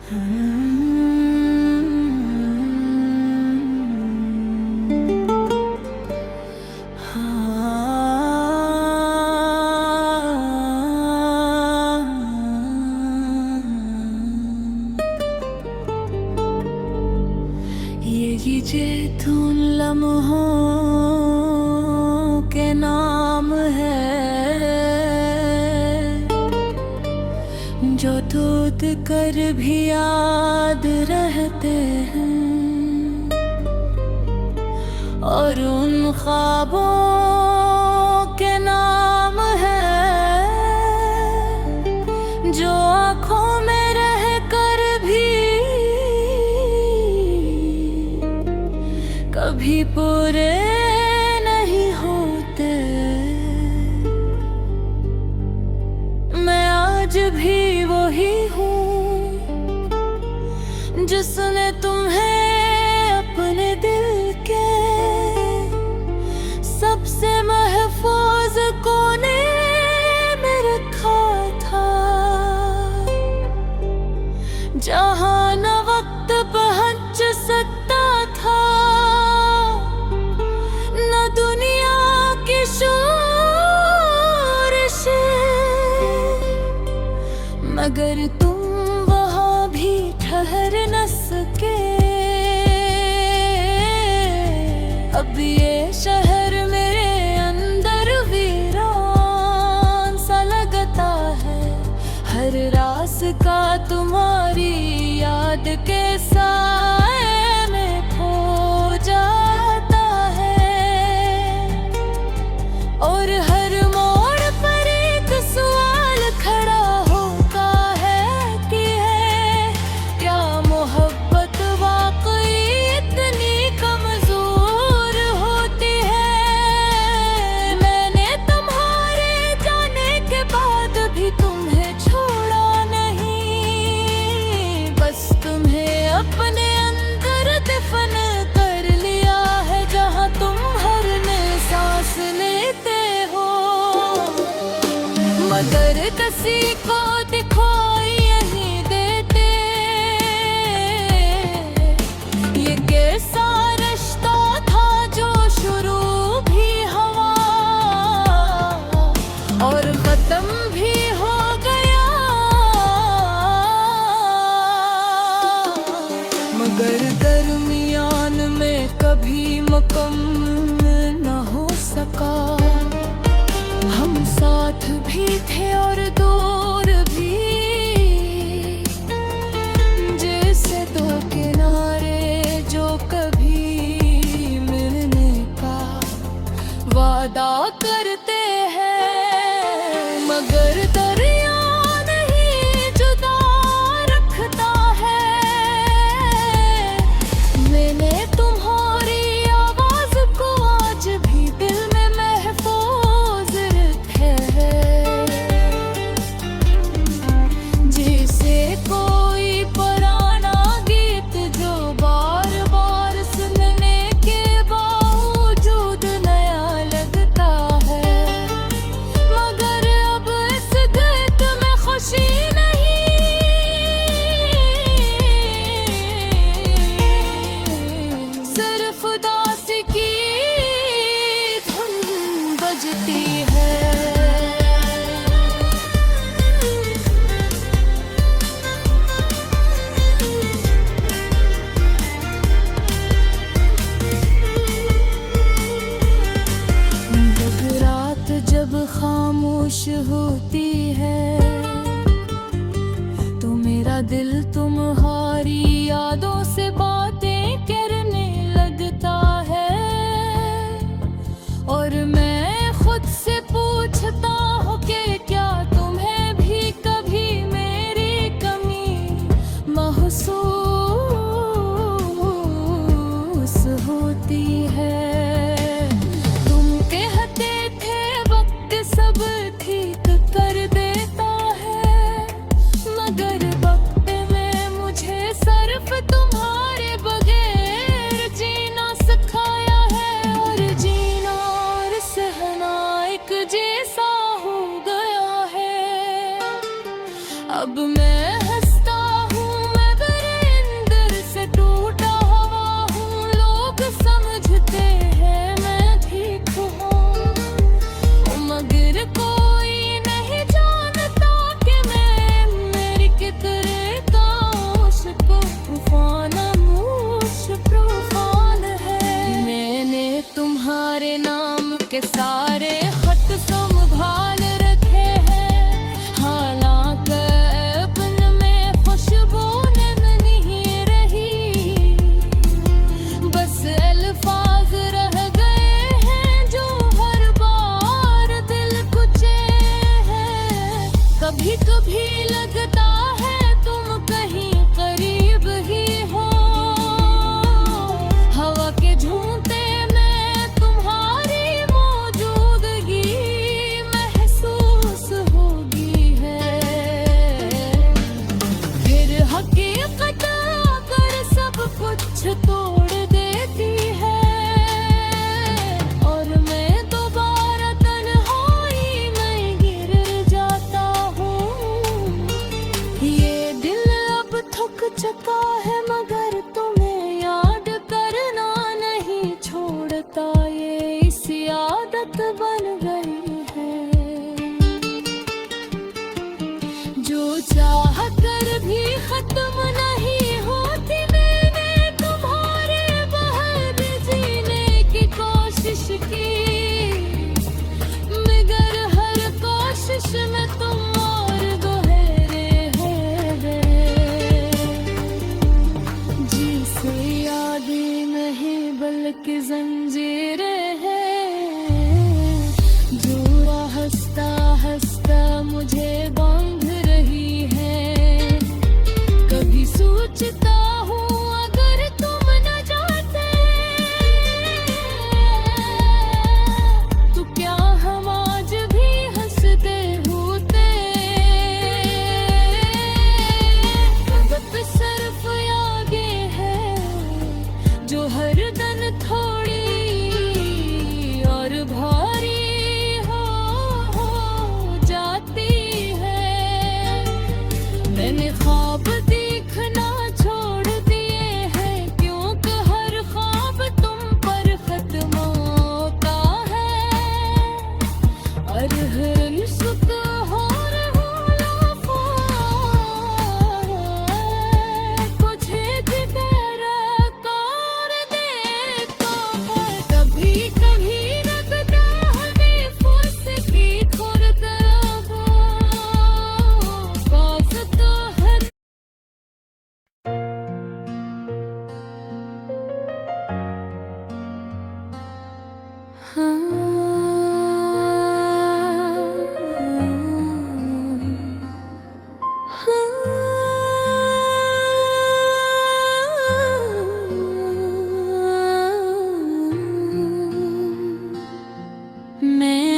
ये कीजिए तो उन लम्हों के नाम है जो दूध कर भी याद रहते हैं, और उन ख्वाबों के नाम है जो आँखों में रह कर भी कभी पूरे नहीं होते। मैं आज भी वही हूँ जिसने तुम्हें अपने दिल के सबसे महफूज कोने में रखा था, जहाँ न वक्त पहुँच सकता था न दुनिया की शोर से, मगर तुम वहाँ भी ठहर न सके। अब ये शहर मेरे अंदर वीरान सा लगता है, हर रास्ता तुम्हारी याद के साए में खो जाता है, और हर मोड़ पर एक सवाल खड़ा होता है कि है क्या मोहब्बत वाकई इतनी कमजोर होती है। मैंने तुम्हारे जाने के बाद भी तुम्हें छोड़ा नहीं, बस तुम्हें अपने अंदर दफन कर लिया है, जहाँ तुम हर नई सांस लेते हो, मगर किसी को दिखाई नहीं देते। ये कैसा रिश्ता था जो शुरू भी हुआ और खत्म भी हो गया, मगर दरमियान में कभी मुकम्मल न हो सका। हम साथ भी थे और दूर भी, जैसे दो किनारे जो कभी मिलने का वादा करते हैं, मगर दरिया नहीं जुदा रखता है। मैंने तुम्हारी आवाज को आज भी दिल में महफूज रखे है, जैसे कोई पुराना गीत जो बार बार सुनने के बावजूद नया लगता है, मगर अब इस गीत में खुशी नहीं, सिर्फ उदासी की धुन बजती है। जब रात जब खामोश होती है तो मेरा दिल तुम्हारी यादों से बातें करने लगता है, और मैं खुद से पूछता हूँ कि क्या तुम्हें भी कभी मेरी कमी महसूस होती है। तुम कहते थे वक्त सब ठीक कर देता है, मगर वक्त में मुझे सिर्फ तुम्हारे के सारे खत संभाल रखे हैं, हालांकि अपन में खुशबू नहीं रही। बस अल्फाज रह गए हैं जो हर बार दिल कुचे हैं। कभी कभी लगता है तुम कहीं करीब ही हो, हवा के झूठे तोड़ देती है और मैं दोबारा तन्हाई में गिर जाता हूँ। ये दिल अब थक चुका है मगर तुम्हें याद करना नहीं छोड़ता, ये इस आदत बन गई है जो चाह कर भी खत्म नहीं होती। मगर हर कोशिश में तुम और गहरे हैं, जिसे यादें नहीं बल्कि जंजीरें हैं, जो हंसता हंसता मुझे बांध रही है। कभी सोचता हूँ अगर तुम न जाते जो हर दिन थोड़ी और भारी हो जाती है। मैंने ख्वाब देखना छोड़ दिए हैं क्योंकि हर ख्वाब तुम पर खत्म होता है और हर सुख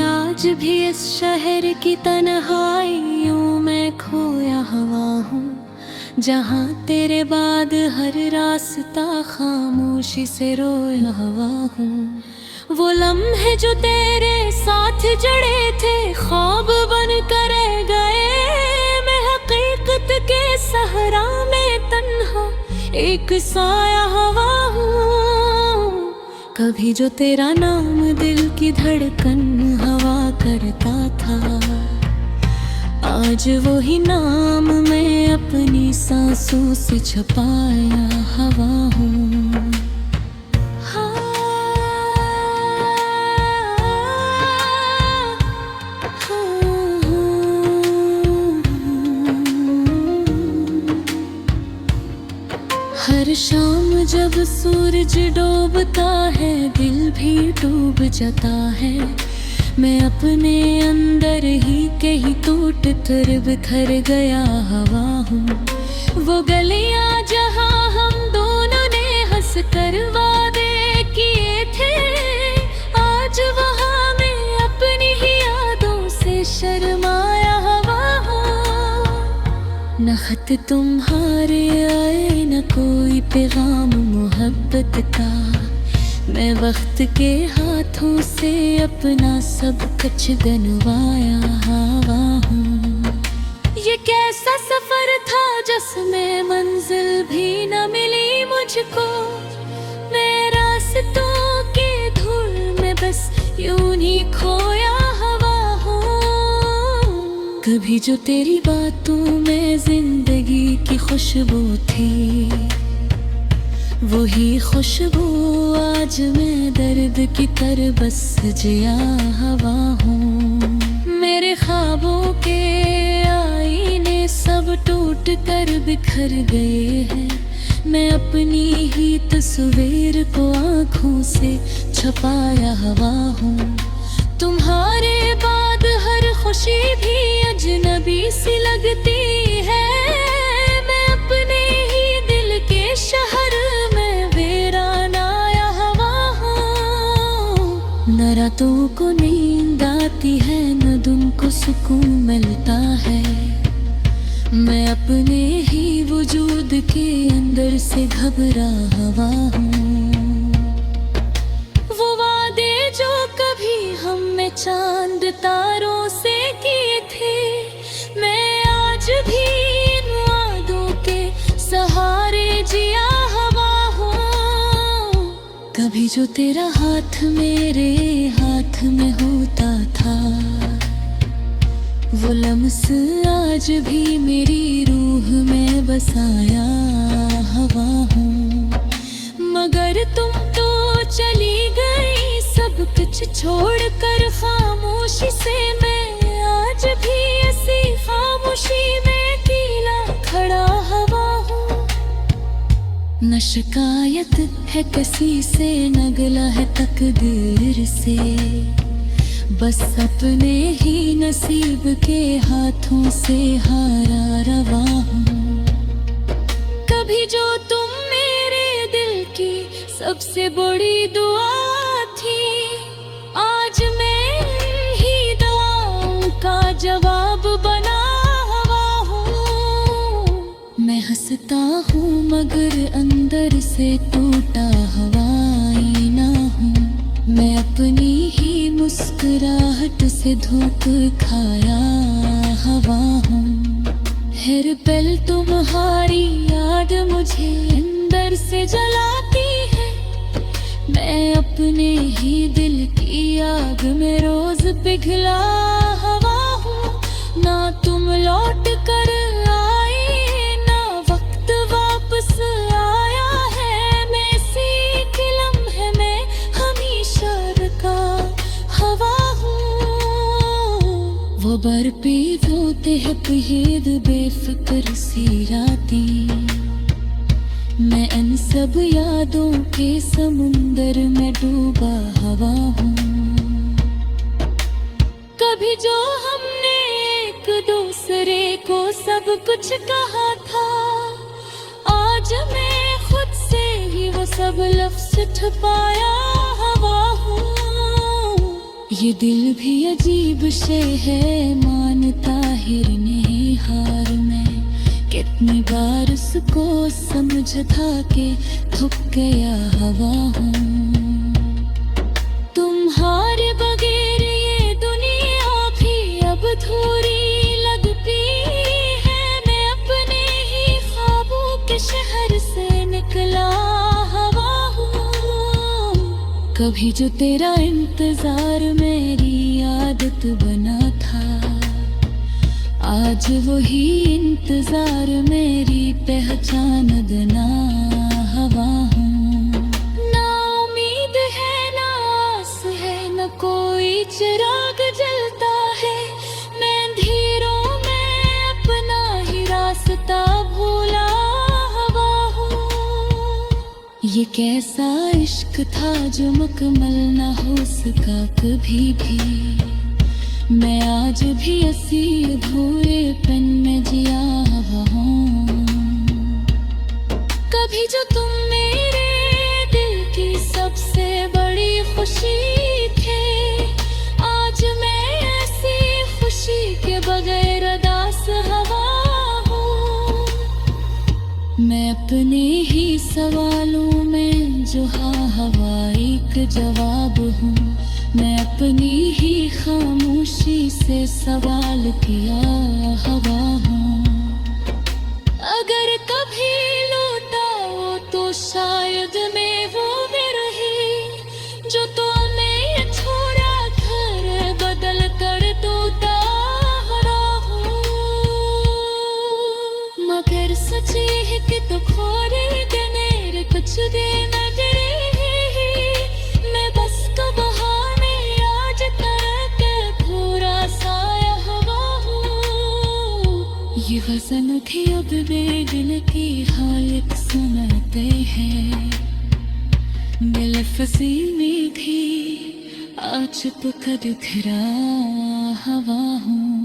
आज भी इस शहर की तन्हाइयों में खोया हुआ हूँ, जहाँ तेरे बाद हर रास्ता खामोशी से रोया हुआ हूँ। वो लम्हे जो तेरे साथ जड़े थे ख्वाब बन कर गए, मैं हकीकत के सहरा में तन्हा एक साया हवा हूँ। कभी जो तेरा नाम दिल की धड़कन हवा करता था, आज वो ही नाम मैं अपनी सांसों से छुपाया हवा हूँ। हर शाम जब सूरज डूबता है दिल भी डूब जाता है, मैं अपने अंदर ही कहीं टूट कर बिखर गया हवा हूँ। वो गलियां जहाँ हम दोनों ने हंस कर वादे किए थे, आज वहाँ मैं अपनी ही यादों से शर्माया हवा हूँ। न खत तुम्हारे आए न कोई पैगाम मोहब्बत का, मैं वक्त के हाथों से अपना सब कुछ गनवाया हवा हूँ। ये कैसा सफर था जिसमें मंजिल भी न मिली मुझको, मैं रास्तों के धूल में बस यूं ही खोया हवा हूँ। कभी जो तेरी बातों में जिंदगी की खुशबू थी, वही खुशबू आज मैं दर्द की तरह बस जिया हवा हूँ। मेरे ख्वाबों के आईने सब टूट कर बिखर गए हैं। मैं अपनी ही तस्वीर को आँखों से छपाया हवा हूँ। तुम्हारे बाद हर खुशी भी अजनबी सी लगती है। मैं अपने ही दिल के शहर में वीराना या हवा हूँ। न रातों को नींद आती है न दिन को सुकून मिलता है। मैं अपने ही वजूद के अंदर से घबरा हवा हूँ। वो वादे जो कभी हमने चांद तारों से किए थे, मैं आज भी इन वादों के सहारे जिया हवा हूँ। कभी जो तेरा हाथ मेरे हाथ में होता था, वो लम्स आज भी मेरी रूह में बसाया हवा हूँ। मगर तुम तो चली गई सब कुछ छोड़कर खामोशी से। मैं आज भी ऐसी खामोशी में अकेला खड़ा हवा हूँ। न शिकायत है किसी से न गिला है तकदीर से, बस अपने ही नसीब के हाथों से हारा रवा हूँ। कभी जो तुम मेरे दिल की सबसे बड़ी दुआ थी, आज मैं ही दुआओं का जवाब बना हवा हूँ। मैं हंसता हूँ मगर अंदर से टूटा हवाई ना हूँ। मैं अपनी ही मुस्कुराहट से धूप खाया हवा हूँ। हर पल तुम्हारी याद मुझे अंदर से जलाती है। मैं अपने ही दिल की आग में रोज पिघला हवा हूँ। ना तुम लौट कर आए ना वक्त वापस आया है। मैं इसी के लम्हे में हमेशा रुका हवा हूँ। वो बर्फी होते हैं पहेद बेफिक्र सी रातें, मैं इन सब यादों के समुंदर में डूबा हवा हूँ। कभी जो हमने एक दूसरे को सब कुछ कहा था, आज मैं खुद से ही वो सब लफ्ज़ छुपाया हवा हूँ। ये दिल भी अजीब शे है मानता हिरने हार में। कितनी बार उसको समझ था के थक गया हवा हूँ। तुम्हारे बगैर ये दुनिया भी अब अधूरी लगती है। मैं अपने ही ख्वाबों के शहर से निकला हवा हूँ। कभी जो तेरा इंतजार मेरी आदत बना था, आज वही इंतजार मेरी पहचान देना हवा हूँ। ना उम्मीद है ना आस है न कोई चिराग जलता है। मैं अंधेरों में अपना ही रास्ता भूला हवा हूँ। ये कैसा इश्क था जो मुकम्मल ना हो सका कभी भी। मैं आज भी ऐसी अधूरेपन में जिया हवा हूँ। कभी जो तुम मेरे दिल की सबसे बड़ी खुशी थे, आज मैं ऐसी खुशी के बगैर उदास हवा हूँ। मैं अपने ही सवालों में जो हाँ हवा एक जवाब हूँ। मैं अपनी ही खामोशी से सवाल किया हवा हूँ। अगर कभी लौटाओ तो शायद मैं वो में रही जो तुमने छोड़ा घर बदल कर टूटा हरा हूँ। मगर सच है कि तो खोरे देने कुछ दे नजरे, मैं बस तो बहाने आज तक पूरा साया हवा हूँ। ये वजन थी अब मेरे दिल की हालत सुनाते हैं, दिल फसी में थी आज तो कद खरा हवा हूँ।